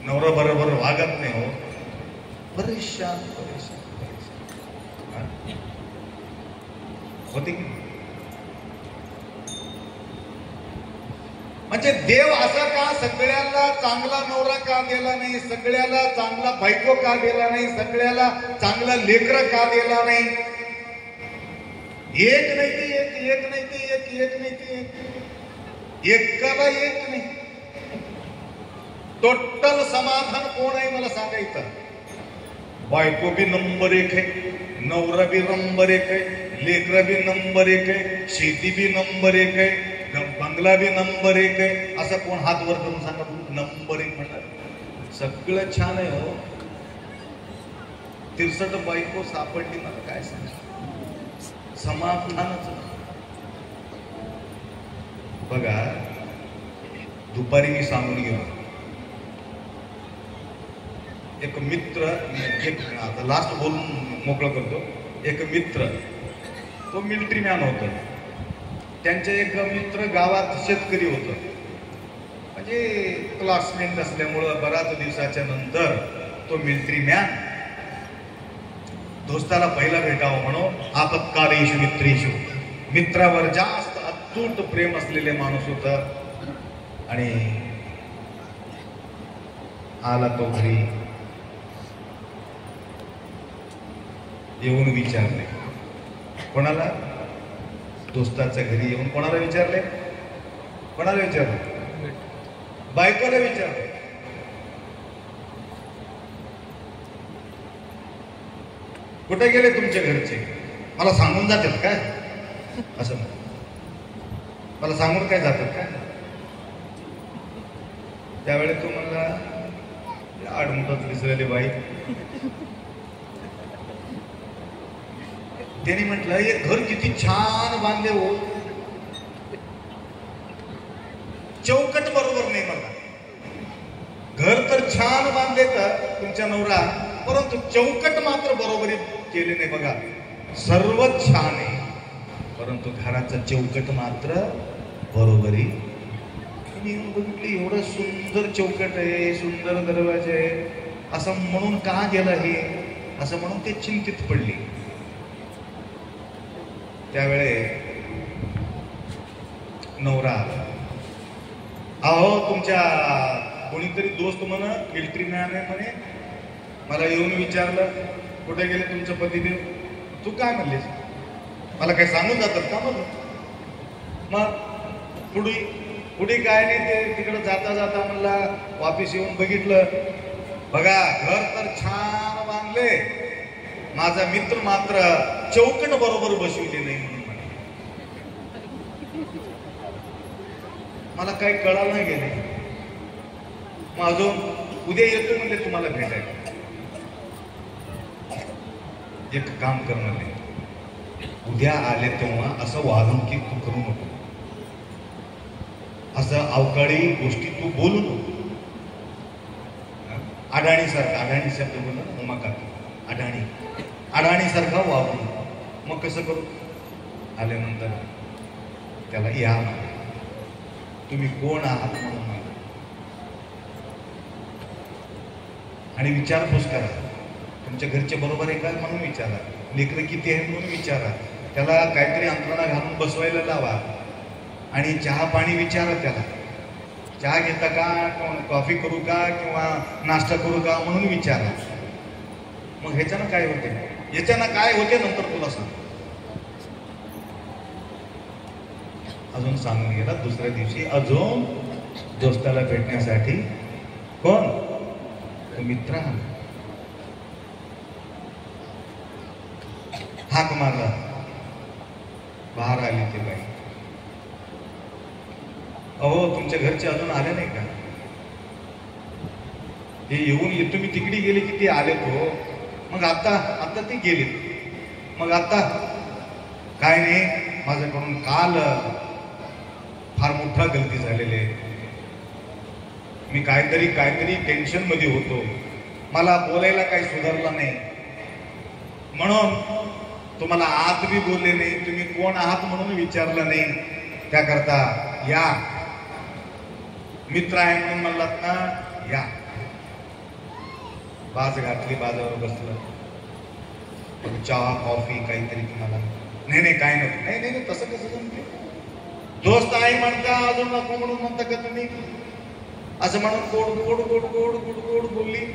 नवरा बरोबर वागत नाही हो, परेशान होते की. म्हणजे देव असा का सगळ्याला चांगला नवरा का दिला नाही? सगळ्याला चांगला बायको का दिला नाही? सगळ्याला चांगला लेकर का दिला नाही? एक नाही ते एक नाही ते एक नाही ते एकाला एक नाही. टोटल समाधान कोण आहे मला सांगायचं? बायको बी नंबर 1 आहे, नवरा बी नंबर 1 आहे, लेकरा बी नंबर 1 आहे, शेती बी नंबर 1 आहे, बंगला बी नंबर 1 आहे. असं कोण हात वर करून सांगा नंबर 1 म्हणणार? सगळं छान आहे हो. 63 बायको सापडली, मला काय सांग, समाधानच. बघा, दुपारी मी सांगून गेलो, एक मित्र, आता लास्ट बोलून मोकळं करतो. एक मित्र, तो मिलिटरी मॅन होता. त्यांचे एक मित्र गावात शेतकरी होत. म्हणजे क्लासमेट असल्यामुळं बराच दिवसाच्या नंतर तो मिलिटरी मॅन दोस्ताला पहिला भेटावं म्हणून आपत्कालेषु मित्रेषु, मित्रावर जास्त अतूट प्रेम असलेले माणूस होता. आणि आला तो घरी, येऊन विचारले. कोणाला? दोस्ताच्या घरी येऊन कोणाला विचारले? कोणाला विचारले? बायकोला विचारले. कुठे गेले तुमच्या घरचे? मला सांगून जातात काय? असं मला सांगून काय जातात काय? त्यावेळी तो म्हणला, आडमुठात विसरले बाई. त्यांनी म्हटलं, हे घर किती छान बांधले हो, चौकट बरोबर नाही. मला घर तर छान बांधले तर तुमच्या नवरा, परंतु चौकट मात्र बरोबरी केले नाही. बघा, सर्वच छान आहे, परंतु घराचा चौकट मात्र बरोबरी. बघितली, एवढं सुंदर चौकट आहे, सुंदर दरवाजे आहे, असं म्हणून का गेलं हे, असं म्हणून ते चिंतित पडली. त्यावेळे नवरा, अहो तुमच्या कोणीतरी दोस्त म्हणा मिलिटरी मॅन आहे म्हणे, मला येऊन विचारलं कुठे गेले तुमचं पतिदेव. तू काय म्हणलीस? मला काय सांगून जातात का? मग पुढे काय नाही, ते तिकडे जाता जाता म्हणला वापिस येऊन बघितलं, बघा घर तर छान बांधले, माझा मित्र मात्र चौकट बरोबर बसविली नाही म्हणून म्हणे. मला काही कळालं नाही गेले. मग अजून उद्या येतो म्हणजे तुम्हाला भेटायला. एक काम कर म्हणले, उद्या आले तेव्हा असं वागणुकीत तू करू नको, असं अवकाळी गोष्टी तू बोलू नको. अडाणी सारखा, अडाणी शब्द बोल ना उमाकाकी, अडाणी अडाणी सारखा वागू. मग कसं करू? आल्यानंतर त्याला या म्हणा, तुम्ही कोण आहात म्हणून म्हणा आणि विचारपूस करा. तुमच्या घरचे बरोबर आहे का म्हणून विचारा, लेकरं किती आहे म्हणून विचारा, त्याला काहीतरी अंतरणा घालून बसवायला लावा आणि चहा पाणी विचारा त्याला. चहा घेता का, कॉफी करू का किंवा नाश्ता करू का म्हणून विचारा. मग ह्याच्यानं काय होते, याच्यानं काय होते नंतर तुला सांग. अजून सांगून गेला. दुसऱ्या दिवशी अजून दोस्ताला भेटण्यासाठी कोण तो मित्र हाक मारला. बाहेर आली ते बाई, अहो तुमच्या घरचे अजून आले नाही का? हे येऊन तुम्ही तिकडे गेले की ते आले तो. मग आता ते गेले. मग आता काय नाही, माझ्याकडून काल फार मोठा गलती झालेली आहे. मी काहीतरी टेन्शन मध्ये होतो, मला बोलायला काही सुधारलं नाही, म्हणून तुम्हाला आत बी बोलले नाही, तुम्ही कोण आहात म्हणून विचारलं नाही. त्याकरता या, मित्र आहे म्हणून म्हणलात ना, या. बाज घातली, बाजावर बसलं, चहा कॉफी काहीतरी तुम्हाला. नाही काय नको. नाही तसं कसं जमते? दोस्त आहे म्हणता अजून नको म्हणून म्हणता का तुम्ही? असं म्हणून गोड गोड गोड गोड गोड गोड बोलली,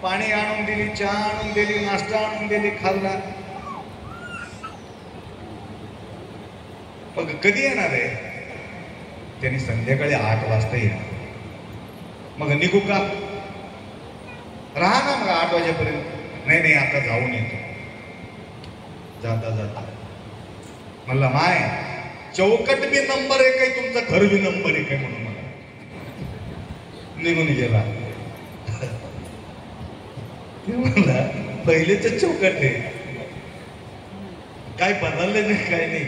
पाणी आणून दिली, चहा आणून दिली, नाश्ता आणून दिली, खाल्ला. मग कधी येणार आहे? त्यांनी संध्याकाळी 8 वाजता येणार. मग निघू का? राहा ना मग 8 वाजेपर्यंत. नाही आता जाऊन येतो. जाता म्हणला माय चौकट बी नंबर 1 आहे, तुमचं घर बी नंबर 1 आहे म्हणून मला निघून गेला. म्हणला पहिलेच चौकट आहे, काय बदलले नाही, काय नाही,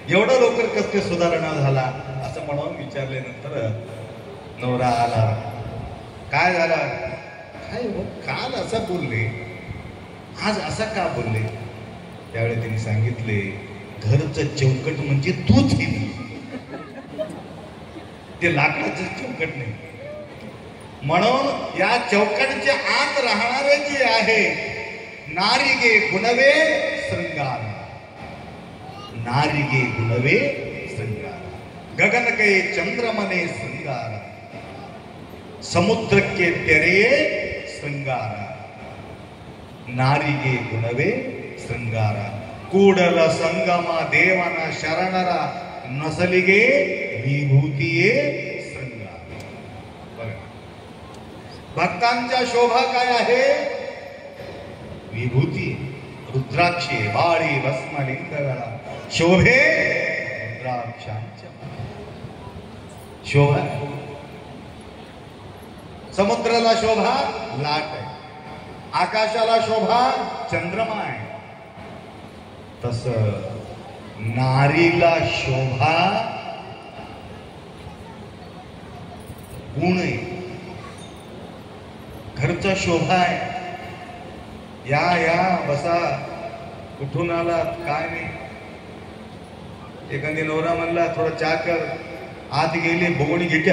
एवढा लवकर कस काय सुधारणा झाला असं म्हणून विचारल्यानंतर नवरा आला. काय झाला? काय काल असं बोलले, आज असा का बोलले? त्यावेळी त्यांनी सांगितले, घरचं चौकट म्हणजे तूच आहे, ते लाकडाचं चौकट नाही. म्हणून या चौकटच्या आत राहणारे जे आहे, नारिगे गुणवे श्रृंगार, नारिगे गुणवे श्रृंगार, गगन के चंद्रमने श्रृंगार, समुद्र के तेरे श्रृंगार, नारिगे गुणवे श्रृंगार, ಕೂಡಲ ಸಂಗಮ ದೇವನ ಶರಣರ ನಸಲಿಗೆ विभूतीये श्रृंगार. बघा भक्तांच्या शोभा काय आहे? विभूती. रुद्राक्षे बाळी भस्म लिंगगळा शोभे रुद्राक्षांच्या शोभा. समुद्राला शोभा लाट आहे, आकाशाला शोभा चंद्रमा आहे. तस नारीला शोभा गुण आहे, घरचा शोभा आहे. या बसा, कुठून आलात काय नाही. एखादी नवरा म्हणला थोडा चहा कर, आत गेले भगोणी घेते,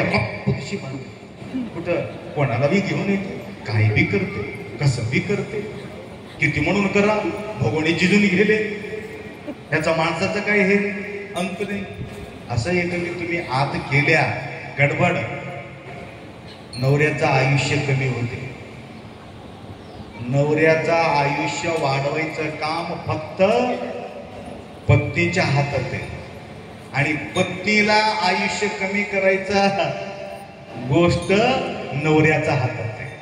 कशी म्हणते, कुठं कोणाला बी घेऊन येते, काही बी करते, कसं बी करते, किती म्हणून करा, भगोणी जिजून गेले. त्याचा माणसाचं काही हे अंत नाही. असं एखादी तुम्ही आत केल्या गडबड, नवऱ्याचं आयुष्य कमी होते. नवऱ्याचा आयुष्य वाढवायचं काम फक्त पत्नीच्या हातात आहे आणि पत्नीला आयुष्य कमी करायचा गोष्ट नवऱ्याच्या हातात आहे.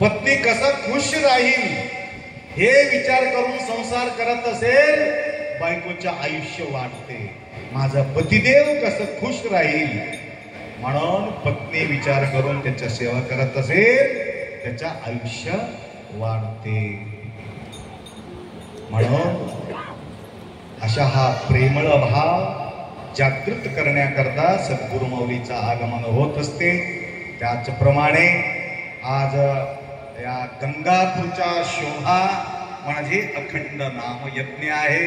पत्नी कसं खुश राहील हे विचार करून संसार करत असेल, बायकोचं आयुष्य वाढते, माझा पतिदेव कसं खुश राहील म्हणून पत्नी विचार करून त्याच्या सेवा करत असेल, त्याचं आयुष्य वाढते. म्हणून अशा हा प्रेमळ भाव जागृत करण्याकरता सद्गुरु माऊलीचं आगमन होत असते. त्याचप्रमाणे आज या गंगापूरच्या शोभा म्हणजे अखंड नाम यज्ञ आहे.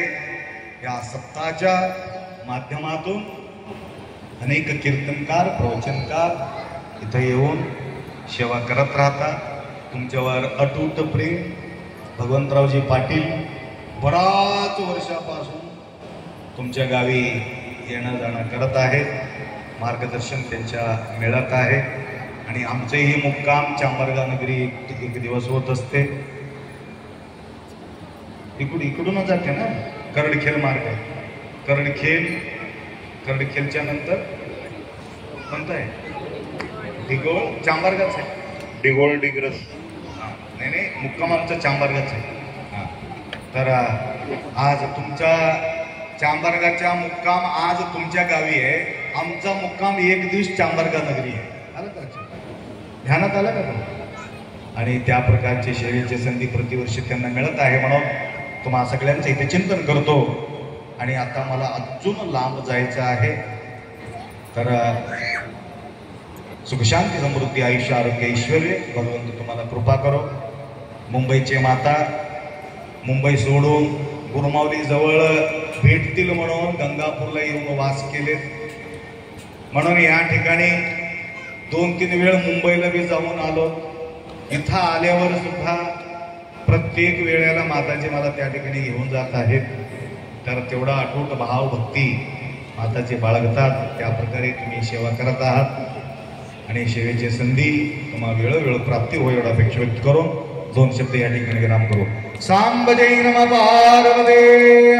या सप्ताहाच्या माध्यमातून अनेक कीर्तनकार प्रवचनकार इथं येऊन सेवा करत राहतात. तुमच्यावर अतूट प्रेम भगवंतरावजी पाटील बराच वर्षापासून तुमच्या गावी येणं जाणं करत आहेत. मार्गदर्शन त्यांच्या मिळत आहे आणि आमचेही मुक्काम चांबरगा नगरी एक दिवस होत असते. इकडूनच जाते ना करडखेल मार्ग, करडखेलच्या नंतर कोणतं आहे? डिगोळ चांबरगाच आहे. डिगोळ डिग्रस. नाही मुक्काम आमचा चांबरगाच आहे. तर आज तुमचा चांबरगाचा मुक्काम आज तुमच्या गावी आहे. आमचा मुक्काम एक दिवस चांबरगा नगरी आहे. आलं का ध्यानात आलं का? आणि त्या प्रकारचे सेवेचे संधी प्रतिवर्षी त्यांना मिळत आहे. म्हणून तुम्हा सगळ्यांचं इथे चिंतन करतो. आणि आता मला अजून लांब जायचं आहे. तर सुखशांती समृद्धी आयुष्य आरोग्य ऐश्वर्य भगवंत तुम्हाला कृपा करो. मुंबईचे माता मुंबई सोडून गुरुमाऊली जवळ भेटतील म्हणून गंगापूरला येऊन वास केले. म्हणून या ठिकाणी 2-3 वेळ मुंबईला बी जाऊन आलो. इथं आल्यावर सुद्धा प्रत्येक वेळेला माताजी मला त्या ठिकाणी घेऊन जात आहेत. तर तेवढा अटूट भाव भक्ती माताजी बाळगतात. त्या प्रकारे तुम्ही सेवा करत आहात आणि सेवेची संधी तुम्हाला वेळोवेळ प्राप्ती होईल एवढा अपेक्षा व्यक्त करून 2 शब्द या ठिकाणी विराम करू. सांब जय नमः पार्वती.